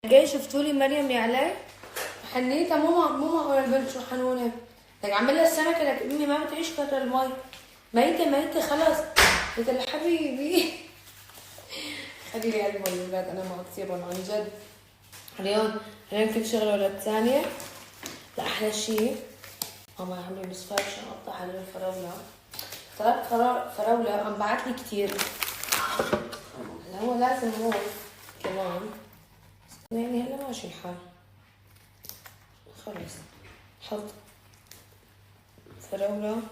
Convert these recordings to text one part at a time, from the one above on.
جاي شفتولي مريم يا علي؟ حنيتها ماما ولا البنت شو حنونه؟ لك عامل لها السمكه لك امي ما بتعيش كتر المي. ميته خلص. قلت لها حبيبي خلي لي قلبهم الاولاد انا ما اطيبهم عن جد. اليوم كنت شغله ولد ثانيه. لا احلى شيء ماما عامله مصفايه عشان اقطع عليه الفراوله. طلبت فراوله عم بعت لي كثير. هلا هو لازم هو كمان يعني هلا ماشي الحال. خلص حط فراولة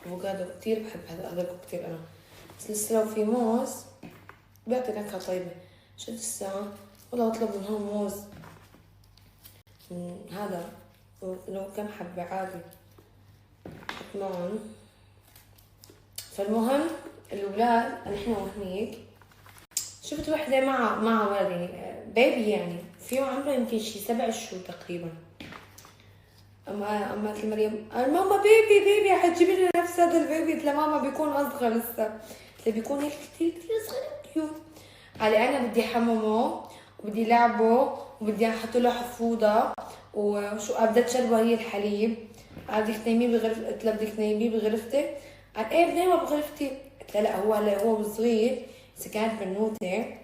افوكادو. كتير بحب هذا الكوكتيل انا، بس لسه لو في موز بيعطي نكهة طيبة. شد الساعة والله بطلب من هون موز هذا لو كم حبة عادي حط معهم. فالمهم الأولاد نحن وهنيك شفت وحدة مع ولد يعني بيبي يعني فيه عمره يمكن شي 7 شهور تقريبا. اما قالت لي مريم ماما بيبي حتجيبي لنا نفس هذا البيبي؟ قلت لها ماما بيكون اصغر لسه. قلت لها بيكون هيك كثير صغير كيوت. قال لي انا بدي حممه وبدي لعبه وبدي احط له حفوضه وشو بدها تشربه هي الحليب. قال بدك تنيميه بغرفتي؟ قلت لها بدك تنيميه بغرفتي؟ قال ايه بنيمه بغرفتي. قلت لها لا هو هلا هو صغير اذا كانت بنوته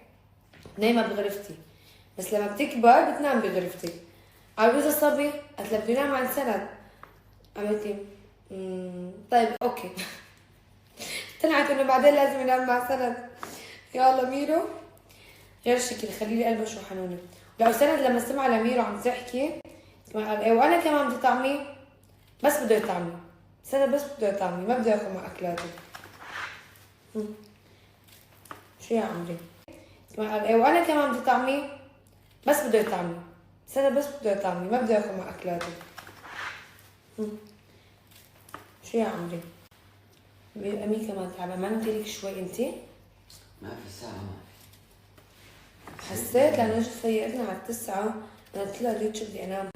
نايمه بغرفتي بس لما بتكبر بتنام بغرفتي. قال اذا صبي؟ قلت لها بده ينام عن سند. قالت لي طيب اوكي طلعت انه بعدين لازم ينام مع سند. يلا ميرو غير شكل خلي لي قلبه شو حنوني. لو سند لما سمع لميرو عم تحكي قال ايه وانا كمان بدي طعمي بس بده يطعمي. سند بس بده يطعمي ما بده ياكل مع اكلاته. شو يا عمري؟ قال ايه وانا كمان بدي طعمي بس بده يطعمي. سند بس بده يطعمي ما بده ياكل مع اكلاته. شو يا عمري؟ أمي كمان تعبانة ما نمتي لك شوي انتي؟ ما في ساعة ما في. حسيت لأنه جيت فيقتنا على 9 أنا قلت لها ليش بدي أنام؟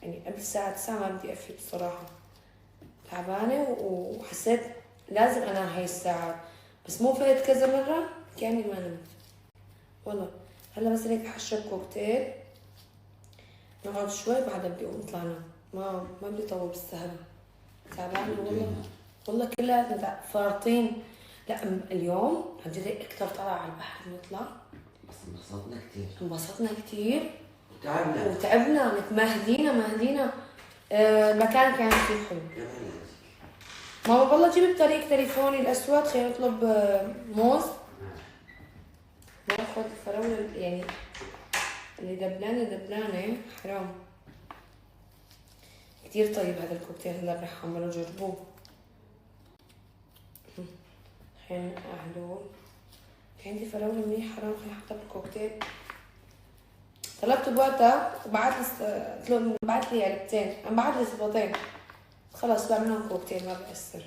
يعني قبل الساعة 9 ما بدي أفيق بصراحة. تعبانة وحسيت لازم أنام هاي الساعة بس مو فقت كذا مرة كأني ما نمت. والله هلا بس هيك حشرب كوكتيل نقعد شوي بعدها بدي أقوم أطلع أنام. ما بدي أطول بالسهرة. تعبانة والله كلها فارطين. لا اليوم عن جد اكثر طلع على البحر نطلع بس انبسطنا كثير وتعبنا مهدينا. المكان كان كثير حلو. ماما والله جيب بطريق تليفوني الاسود خلينا نطلب موز ناخذ فراولة يعني اللي دبلانة حرام. كثير طيب هذا الكوكتيل هلا رح اعمله جربوه. خلينا اعدل. في عندي فراولة منيح حرام خلينا احطها بالكوكتيل. طلبته بوقتها بعت لي علبتين عم بعت لي صباطين خلص بعملهم كوكتيل ما بأثر.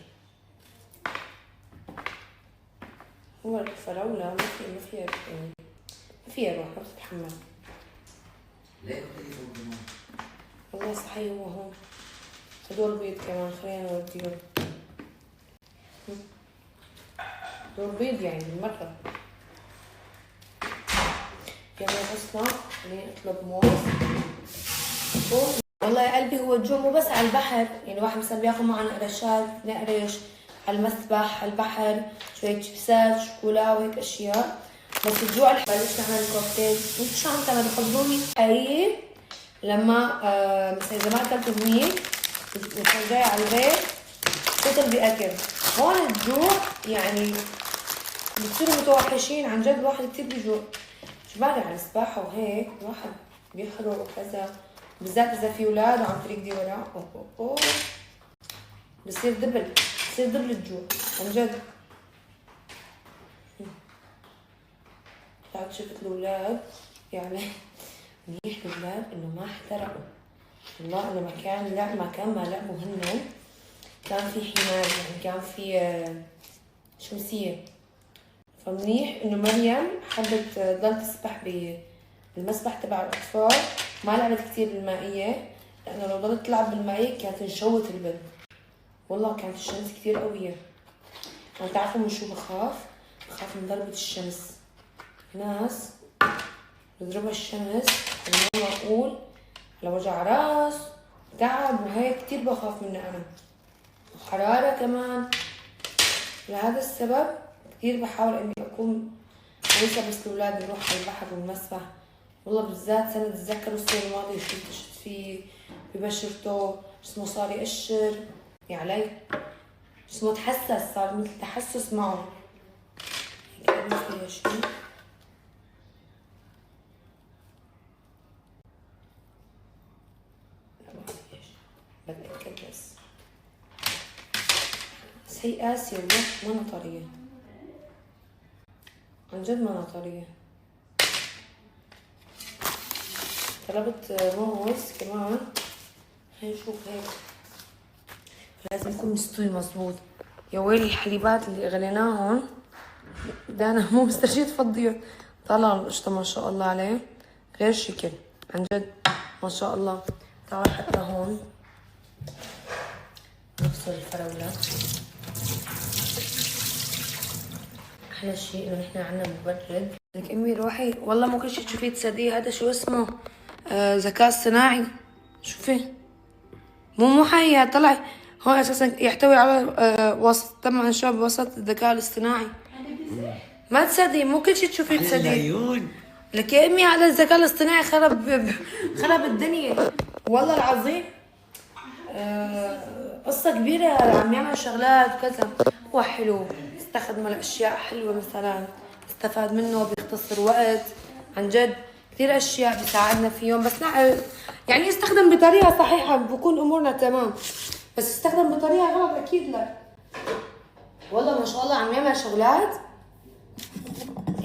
هو الفراولة ما فيها روح ما بتتحمل. ليه كنت والله صحيح هو هون هدول بيض كمان خلينا نوديهم. دول بيض يعني بالمرة. يلا غصنا خليني اطلب موز. والله يا قلبي هو الجو مو بس على البحر يعني واحد مثلا بياخذ معه نقرشات نقرش على المسبح على البحر شوية شيبسات شوكولا وهيك اشياء بس الجوع اللي بلش نعمل كوكتيل. انتو شو عم تعملوا؟ خبروني حقيقي لما مثلا اذا ما اكلتوا هنيك وكان جاي على البيت تطلبي اكل. هون الجوع يعني بتصيروا متوحشين عن جد. الواحد كتير بيجوع جبالي على السباحة وهيك الواحد بيخرج وكذا بالذات إذا في أولاد وعم تركضي وراه بصير دبل الجوع عن جد. طلعت شفت الأولاد يعني منيح الأولاد إنه ما احترقوا. والله إنه مكان ما لعبوا هن كان في حماية يعني كان في شمسية. فمنيح إنه مريم حبت تضل تسبح بالمسبح تبع الأطفال ما لعبت كتير بالمائية لأنه لو ضلت تلعب بالمائية كانت انشوت البنت. والله كانت الشمس كتير قوية. أنا تعرفوا من شو بخاف من ضربة الشمس. ناس بضربها الشمس وما اقول على وجع راس تعب وهيك كتير بخاف منها انا، وحرارة كمان. لهذا السبب كتير بحاول اني اكون كويسة، بس الاولاد نروح على البحر والمسبح. والله بالذات سنة تتذكروا السنة الماضية شفت فيه ببشرته جسمه صار يقشر علي، جسمه تحسس، صار مثل تحسس معه هيك. ما فيها شي. لا ما فيها شي، بتأكد بس هي قاسية والله، ما طرية عن جد، ما طرية. طلبت موز كمان، خلينا نشوف هيك. لازم يكون مستوي مظبوط. يا ويلي الحليبات اللي غليناهم دانا مو مسترجية تفضيهم. طلع القشطة ما شاء الله عليه غير شكل عن جد ما شاء الله. تعال حتى هون نبصر الفراولة. احلى شيء انه نحن عنا مبرد. لك امي روحي والله مو كل شيء تشوفيه تصدقيه. هذا شو اسمه؟ ذكاء اصطناعي. شوفي مو حقيقة، طلع هون اساسا يحتوي على وسط طبعا شباب وسط الذكاء الاصطناعي. ما تصدقي مو كل شيء تشوفيه تصدقي. لك يا امي هذا الذكاء الاصطناعي خرب الدنيا والله العظيم. قصة كبيرة، عم يعمل شغلات وكذا. هو حلو، استخدم الاشياء حلوة مثلا، استفاد منه، بيختصر وقت عن جد. كثير اشياء بيساعدنا فيهم، بس يعني يستخدم بطريقة صحيحة بكون امورنا تمام، بس يستخدم بطريقة غلط اكيد لا. والله ما شاء الله عم يعمل شغلات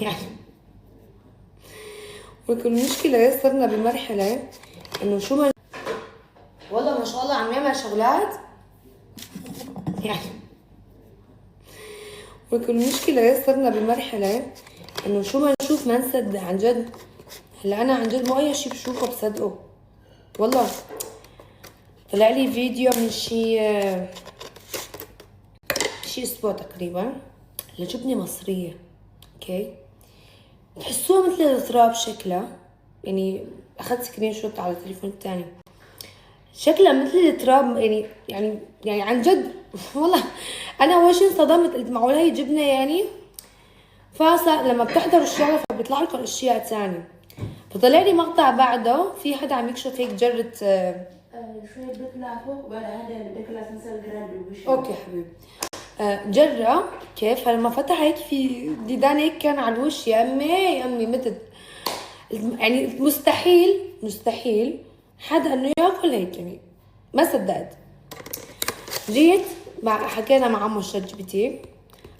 يعني. ولكن المشكلة صرنا بمرحلة انه شو ما والله ما شاء الله عم يعمل شغلات يعني. ولكن المشكلة صرنا بمرحلة انه شو ما نشوف ما نصدق عن جد. هلا انا عن جد مو اي شيء بشوفه بصدقه والله. طلع لي فيديو من شي اسبوع تقريبا لجبنة مصرية، اوكي، تحسوها مثل التراب شكلها، يعني اخذت سكرين شوت على التليفون الثاني، شكلها مثل التراب يعني عن جد والله. انا اول شيء انصدمت، قلت معقول هي جبنه يعني؟ لما بتحضروا الشغله فبيطلع لكم اشياء ثانيه. فطلع لي مقطع بعده في حدا عم يكشف هيك جرة شوي بيطلع فوق وبعد هذا اللي بيطلع مثل جراد وبشر. اوكي حبيبي. جرة كيف فلما فتحت في ديدان هيك كان على الوش. يا امي متت يعني مستحيل حدا انه ياكل هيك يعني. ما صدقت. جيت حكينا مع عمو شات جي بي تي،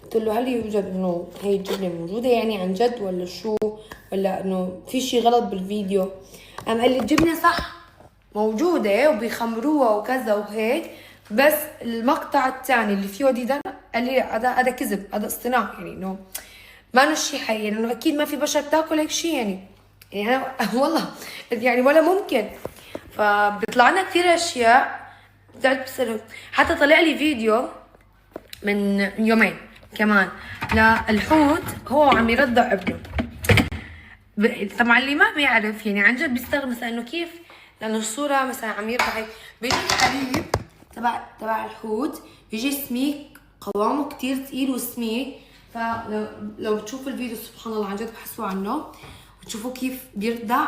قلت له هل يوجد انه هي الجبنه موجوده يعني عن جد ولا شو، ولا انه في شيء غلط بالفيديو؟ قام قال لي الجبنه صح موجوده وبيخمروها وكذا وهيك، بس المقطع الثاني اللي فيه ديدان قال لي هذا كذب، هذا اصطناع، يعني انه ما شيء حقيقي، يعني انه اكيد ما في بشر تاكل هيك شيء يعني انا والله يعني ولا ممكن. فبيطلع لنا كثير اشياء بتقعد بسألهم. حتى طلع لي فيديو من يومين كمان للحوت هو عم يرضع ابنه. طبعا اللي ما بيعرف يعني عن جد بيستغرب مثلا انه كيف، لانه الصوره مثلا عم يرضع بيجي الحليب تبع الحوت بيجي سميك، قوامه كتير ثقيل وسميك. فلو بتشوفوا الفيديو سبحان الله عن جد بحثوا عنه وتشوفوا كيف بيرضع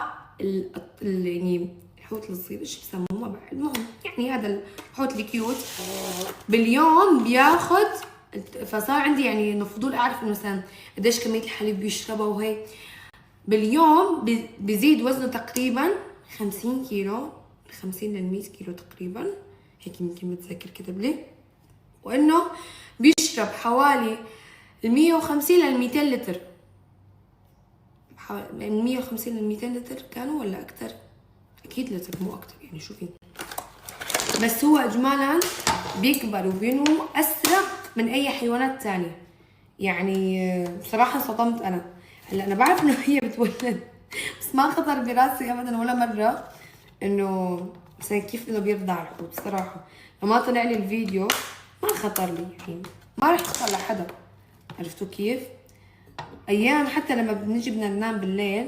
يعني الحوت الصغير ايش بسموه ما بعرف، المهم يعني هذا الحوت الكيوت باليوم بياخد. فصار عندي يعني فضول اعرف انه مثلا قديش كميه الحليب بيشربها وهيك. باليوم بيزيد وزنه تقريبا 50 كيلو، 50 ل 100 كيلو تقريبا هيك يمكن بتذكر كتب لي. وانه بيشرب حوالي 150 ل 200 لتر، من 150 ل 200 لتر كانوا ولا اكثر؟ اكيد لتر مو اكثر يعني شوفي. بس هو اجمالا بيكبر وبينمو اسرع من اي حيوانات ثانيه يعني. بصراحه انصدمت انا. هلا انا بعرف انه هي بتولد بس ما خطر براسي ابدا ولا مره انه مثلا كيف انه بيرضع الحوت. صراحه لما طلع لي الفيديو ما خطر لي، يعني ما رح يخطر لحدا، عرفتوا كيف؟ ايام حتى لما بنيجي بدنا ننام بالليل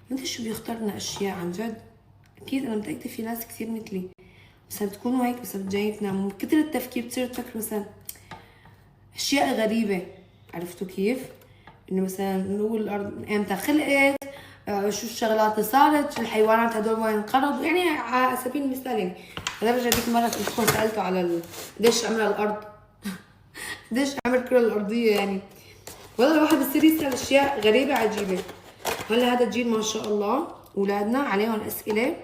ما ادري شو بيختار لنا اشياء عن جد. اكيد انا متاكده في ناس كثير مثلي مثلا بتكونوا هيك مثلا جايين تناموا من كثر التفكير بتصيروا تفكروا مثلا اشياء غريبه. عرفتوا كيف؟ انه مثلا نقول الارض امتى خلقت، شو الشغلات اللي صارت، شو الحيوانات هدول وين انقرضوا، يعني على سبيل المثال. يعني انا برجع ديك مره كنت سالته على قديش عمر الارض قديش عمر الكره الارضيه يعني. والله الواحد بصير يسال اشياء غريبه عجيبه. هلا هذا الجيل ما شاء الله اولادنا عليهم اسئله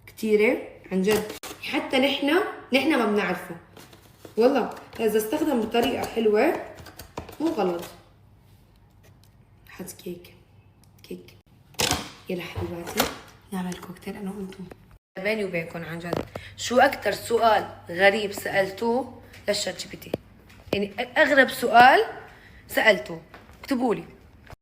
كثيره عن جد، حتى نحن ما بنعرفه. والله اذا استخدم بطريقه حلوه مو غلط. حط كيك يلا حبيباتي نعمل كوكتيل انا وانتم. بيني وبينكم عن جد، شو اكثر سؤال غريب سالتوه للشات جي بي تي؟ يعني اغرب سؤال سالتوه اكتبوا لي.